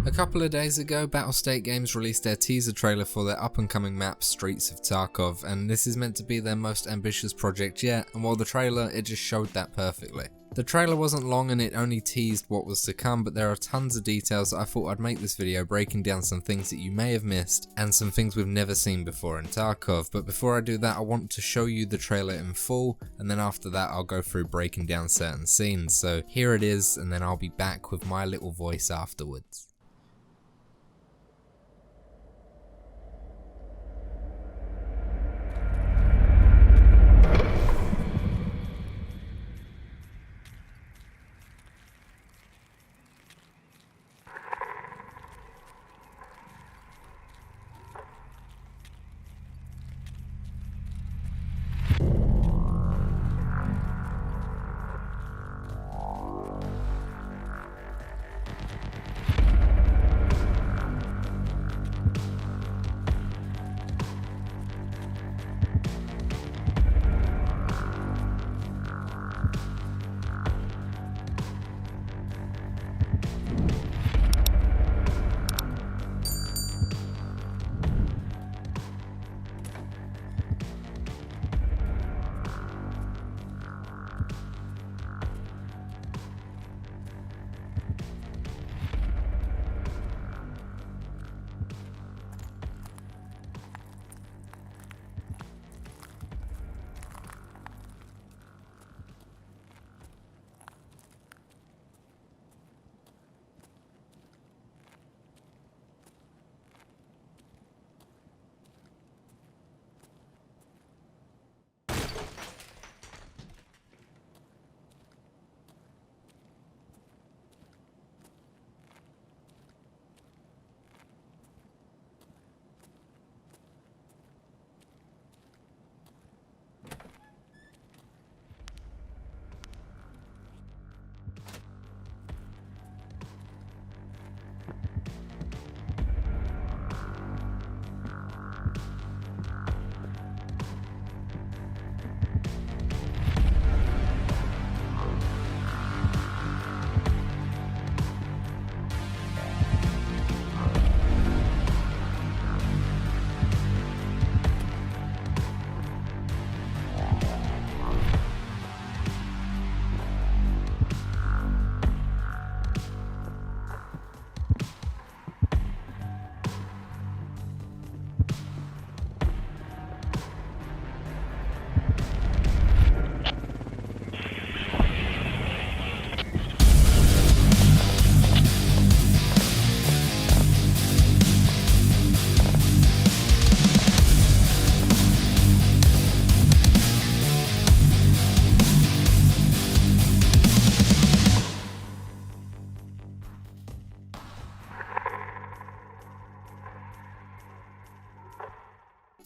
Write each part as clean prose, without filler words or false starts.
A couple of days ago, Battlestate Games released their teaser trailer for their up-and-coming map Streets of Tarkov, and this is meant to be their most ambitious project yet, and while the trailer, it just showed that perfectly. The trailer wasn't long and it only teased what was to come, but there are tons of details that I thought I'd make this video breaking down some things that you may have missed, and some things we've never seen before in Tarkov. But before I do that, I want to show you the trailer in full, and then after that I'll go through breaking down certain scenes. So here it is, and then I'll be back with my little voice afterwards.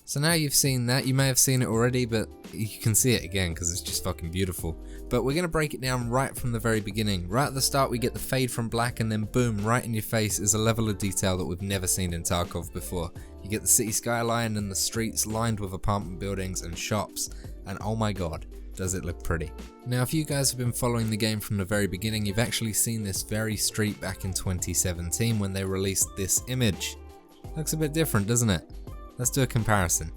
So now you've seen that, you may have seen it already, but you can see it again because it's just fucking beautiful. But we're going to break it down right from the very beginning. Right at the start we get the fade from black, and then boom, right in your face is a level of detail that we've never seen in Tarkov before. You get the city skyline and the streets lined with apartment buildings and shops, and oh my god, does it look pretty. Now if you guys have been following the game from the very beginning, you've actually seen this very street back in 2017 when they released this image. Looks a bit different, doesn't it? Let's do a comparison.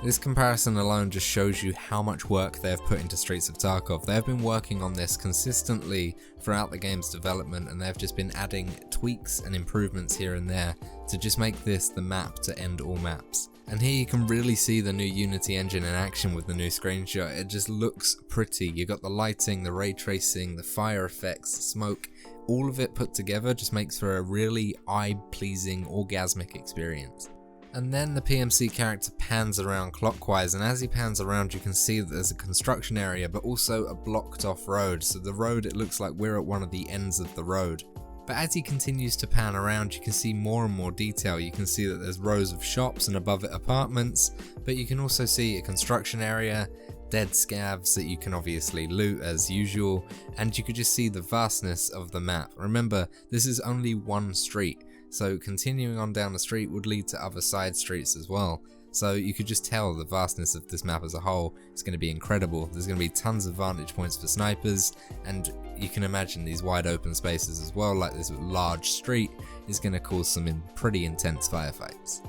This comparison alone just shows you how much work they have put into Streets of Tarkov. They have been working on this consistently throughout the game's development, and they have just been adding tweaks and improvements here and there to just make this the map to end all maps. And here you can really see the new Unity engine in action with the new screenshot. It just looks pretty. You got the lighting, the ray tracing, the fire effects, the smoke, all of it put together just makes for a really eye-pleasing, orgasmic experience. And then the PMC character pans around clockwise, and as he pans around you can see that there's a construction area but also a blocked off road. So the road, it looks like we're at one of the ends of the road. But as he continues to pan around, you can see more and more detail. You can see that there's rows of shops and above it apartments, but you can also see a construction area, dead scavs that you can obviously loot as usual, and you could just see the vastness of the map. Remember, this is only one street, so continuing on down the street would lead to other side streets as well. So you could just tell the vastness of this map as a whole is going to be incredible. There's going to be tons of vantage points for snipers, and you can imagine these wide open spaces as well, like this large street, is going to cause some pretty intense firefights.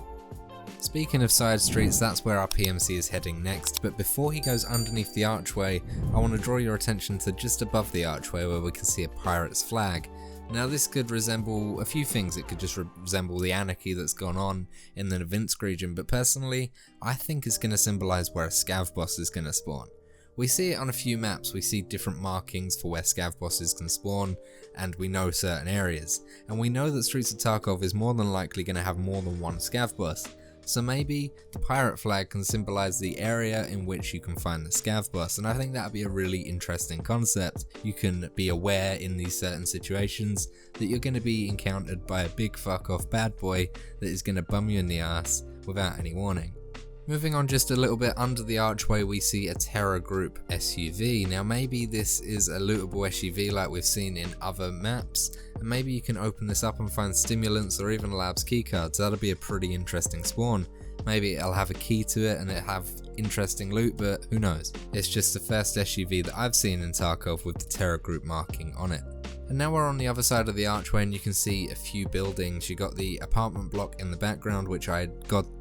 Speaking of side streets, that's where our PMC is heading next, but before he goes underneath the archway, I want to draw your attention to just above the archway where we can see a pirate's flag. Now this could resemble a few things. It could just resemble the anarchy that's gone on in the Vengence region, but personally I think it's going to symbolise where a scav boss is going to spawn. We see it on a few maps, we see different markings for where scav bosses can spawn, and we know certain areas, and we know that Streets of Tarkov is more than likely going to have more than one scav boss. So maybe the pirate flag can symbolise the area in which you can find the scav boss, and I think that would be a really interesting concept. You can be aware in these certain situations that you're going to be encountered by a big fuck off bad boy that is going to bum you in the ass without any warning. Moving on just a little bit under the archway, we see a Terror Group SUV. Now maybe this is a lootable SUV like we've seen in other maps, and maybe you can open this up and find stimulants or even labs keycards. That'll be a pretty interesting spawn. Maybe it'll have a key to it and it'll have interesting loot, but who knows. It's just the first SUV that I've seen in Tarkov with the Terror Group marking on it. And now we're on the other side of the archway and you can see a few buildings. You got the apartment block in the background, which I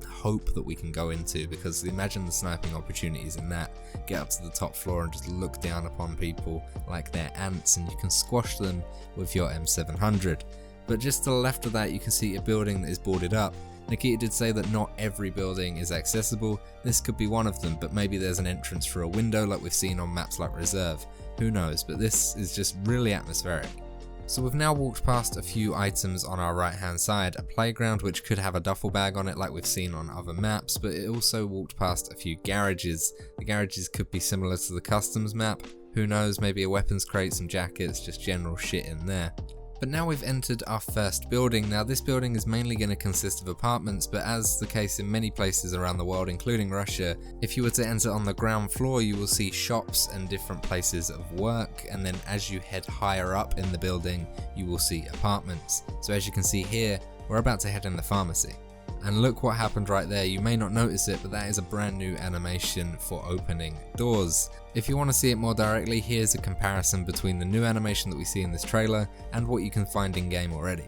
hope that we can go into, because imagine the sniping opportunities in that. Get up to the top floor and just look down upon people like they're ants, and you can squash them with your M700. But just to the left of that you can see a building that is boarded up. Nikita did say that not every building is accessible. This could be one of them, but maybe there's an entrance through a window like we've seen on maps like Reserve. Who knows, but this is just really atmospheric. So we've now walked past a few items on our right hand side, a playground which could have a duffel bag on it like we've seen on other maps, but it also walked past a few garages. The garages could be similar to the customs map, who knows, maybe a weapons crate, some jackets, just general shit in there. But now we've entered our first building. Now this building is mainly going to consist of apartments, but as the case in many places around the world, including Russia, if you were to enter on the ground floor you will see shops and different places of work, and then as you head higher up in the building you will see apartments. So as you can see here, we're about to head in the pharmacy. And look what happened right there. You may not notice it, but that is a brand new animation for opening doors. If you want to see it more directly, here's a comparison between the new animation that we see in this trailer and what you can find in game already.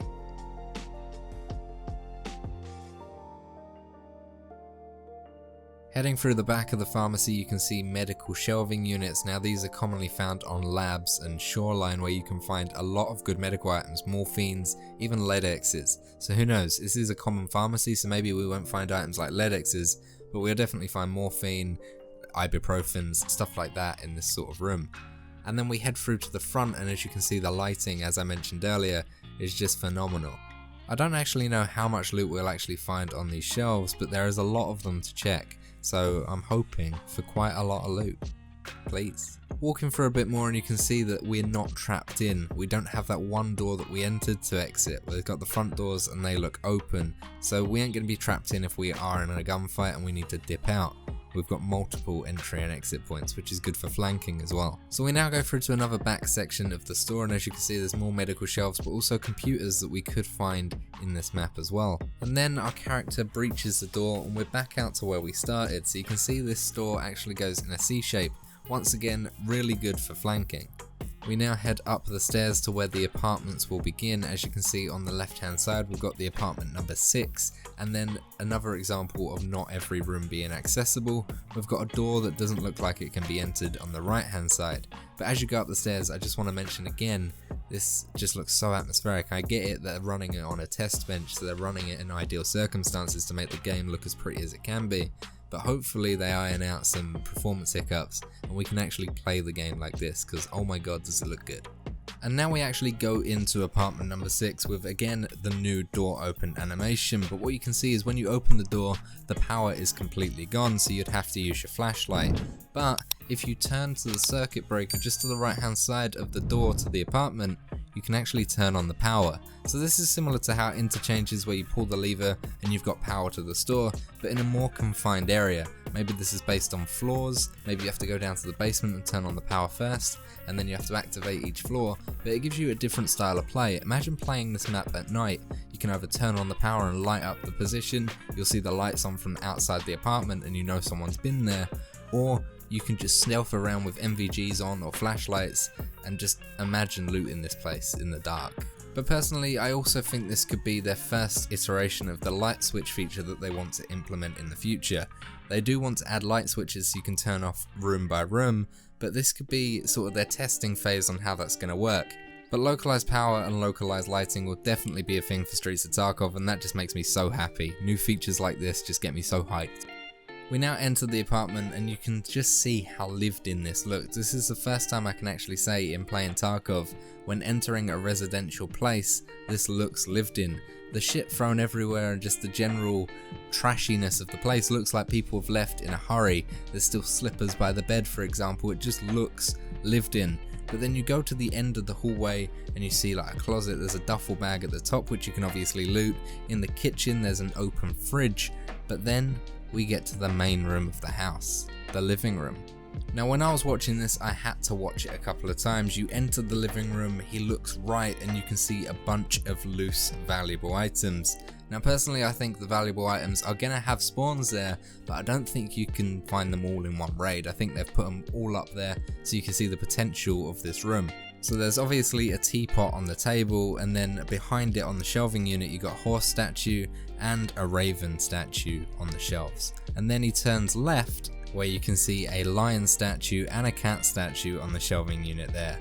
Heading through the back of the pharmacy you can see medical shelving units. Now these are commonly found on labs and shoreline where you can find a lot of good medical items, morphines, even lead-X's. So who knows, this is a common pharmacy, so maybe we won't find items like lead-X's, but we'll definitely find morphine, ibuprofens, stuff like that in this sort of room. And then we head through to the front, and as you can see the lighting, as I mentioned earlier, is just phenomenal. I don't actually know how much loot we'll actually find on these shelves, but there is a lot of them to check. So I'm hoping for quite a lot of loot, please. Walking through a bit more and you can see that we're not trapped in. We don't have that one door that we entered to exit. We've got the front doors and they look open. So we ain't going to be trapped in if we are in a gunfight and we need to dip out. We've got multiple entry and exit points, which is good for flanking as well. So we now go through to another back section of the store, and as you can see there's more medical shelves but also computers that we could find in this map as well. And then our character breaches the door and we're back out to where we started. So you can see this store actually goes in a C shape. Once again, really good for flanking. We now head up the stairs to where the apartments will begin. As you can see on the left hand side we've got the apartment number 6, and then another example of not every room being accessible. We've got a door that doesn't look like it can be entered on the right hand side. But as you go up the stairs, I just want to mention again, this just looks so atmospheric. I get it, they're running it on a test bench, so they're running it in ideal circumstances to make the game look as pretty as it can be. But hopefully they iron out some performance hiccups and we can actually play the game like this, because oh my god does it look good. And now we actually go into apartment number 6 with again the new door open animation, but what you can see is when you open the door the power is completely gone, so you'd have to use your flashlight. But if you turn to the circuit breaker just to the right hand side of the door to the apartment, you can actually turn on the power. So this is similar to how interchanges where you pull the lever and you've got power to the store, but in a more confined area. Maybe this is based on floors, maybe you have to go down to the basement and turn on the power first, and then you have to activate each floor, but it gives you a different style of play. Imagine playing this map at night. You can either turn on the power and light up the position, you'll see the lights on from outside the apartment and you know someone's been there, or you can just stealth around with NVGs on or flashlights and just imagine looting this place in the dark. But personally, I also think this could be their first iteration of the light switch feature that they want to implement in the future. They do want to add light switches so you can turn off room by room, but this could be sort of their testing phase on how that's going to work. But localized power and localized lighting will definitely be a thing for Streets of Tarkov, and that just makes me so happy. New features like this just get me so hyped. We now enter the apartment and you can just see how lived in this looks. This is the first time I can actually say in playing Tarkov, when entering a residential place, this looks lived in. The shit thrown everywhere and just the general trashiness of the place looks like people have left in a hurry. There's still slippers by the bed, for example. It just looks lived in. But then you go to the end of the hallway and you see like a closet, there's a duffel bag at the top which you can obviously loot. In the kitchen there's an open fridge, but then we get to the main room of the house, the living room. Now when I was watching this, I had to watch it a couple of times. You enter the living room, he looks right, and you can see a bunch of loose valuable items. Now personally I think the valuable items are gonna have spawns there, but I don't think you can find them all in one raid. I think they've put them all up there so you can see the potential of this room. So there's obviously a teapot on the table, and then behind it on the shelving unit you got a horse statue and a raven statue on the shelves. And then he turns left where you can see a lion statue and a cat statue on the shelving unit there.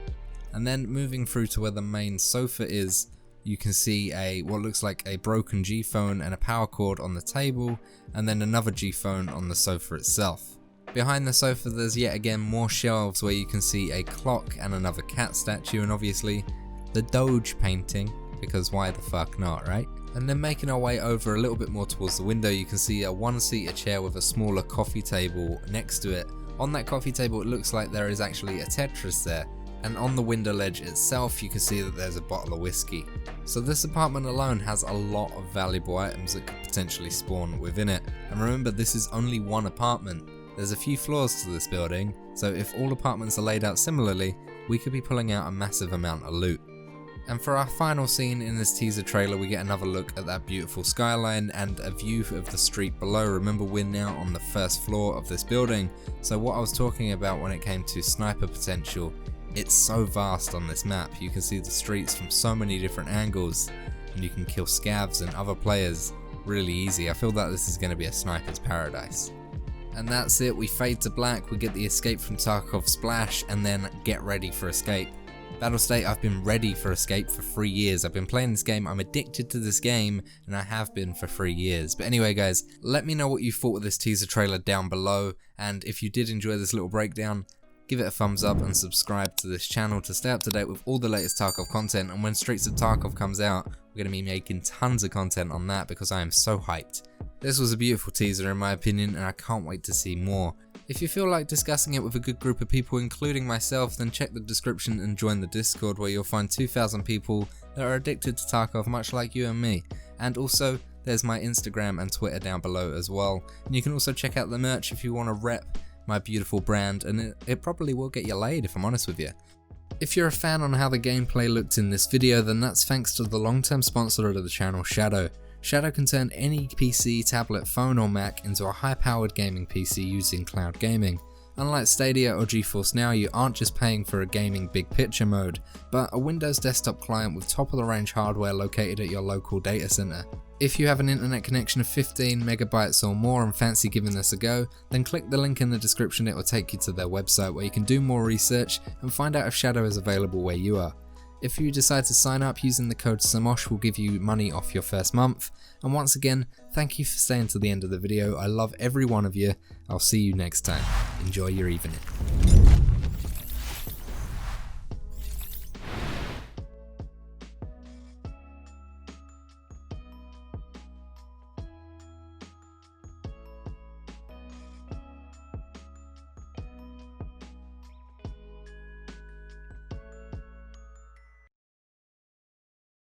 And then moving through to where the main sofa is, you can see what looks like a broken G-phone and a power cord on the table, and then another G-phone on the sofa itself. Behind the sofa there's yet again more shelves where you can see a clock and another cat statue, and obviously the Doge painting, because why the fuck not, right? And then making our way over a little bit more towards the window, you can see a one-seater chair with a smaller coffee table next to it. On that coffee table it looks like there is actually a Tetris there, and on the window ledge itself you can see that there's a bottle of whiskey. So this apartment alone has a lot of valuable items that could potentially spawn within it. And remember, this is only one apartment. There's a few floors to this building, so if all apartments are laid out similarly, we could be pulling out a massive amount of loot. And for our final scene in this teaser trailer, we get another look at that beautiful skyline and a view of the street below. Remember, we're now on the first floor of this building, so what I was talking about when it came to sniper potential, it's so vast on this map. You can see the streets from so many different angles, and you can kill scavs and other players really easy. I feel that this is going to be a sniper's paradise. And that's it, we fade to black, we get the escape from Tarkov splash, and then get ready for escape. Battlestate, I've been ready for escape for 3 years. I've been playing this game, I'm addicted to this game, and I have been for 3 years. But anyway guys, let me know what you thought of this teaser trailer down below, and if you did enjoy this little breakdown, give it a thumbs up and subscribe to this channel to stay up to date with all the latest Tarkov content. And when Streets of Tarkov comes out, we're going to be making tons of content on that because I am so hyped. This was a beautiful teaser in my opinion, and I can't wait to see more. If you feel like discussing it with a good group of people, including myself, then check the description and join the Discord, where you'll find 2,000 people that are addicted to Tarkov, much like you and me. And also, there's my Instagram and Twitter down below as well. And you can also check out the merch if you want to rep my beautiful brand, and it probably will get you laid if I'm honest with you. If you're a fan on how the gameplay looked in this video, then that's thanks to the long-term sponsor of the channel, Shadow. Shadow can turn any PC, tablet, phone or Mac into a high-powered gaming PC using cloud gaming. Unlike Stadia or GeForce Now, you aren't just paying for a gaming big picture mode, but a Windows desktop client with top-of-the-range hardware located at your local data center. If you have an internet connection of 15 megabytes or more and fancy giving this a go, then click the link in the description. It will take you to their website where you can do more research and find out if Shadow is available where you are. If you decide to sign up, using the code Samosh will give you money off your first month. And once again, thank you for staying to the end of the video. I love every one of you. I'll see you next time. Enjoy your evening.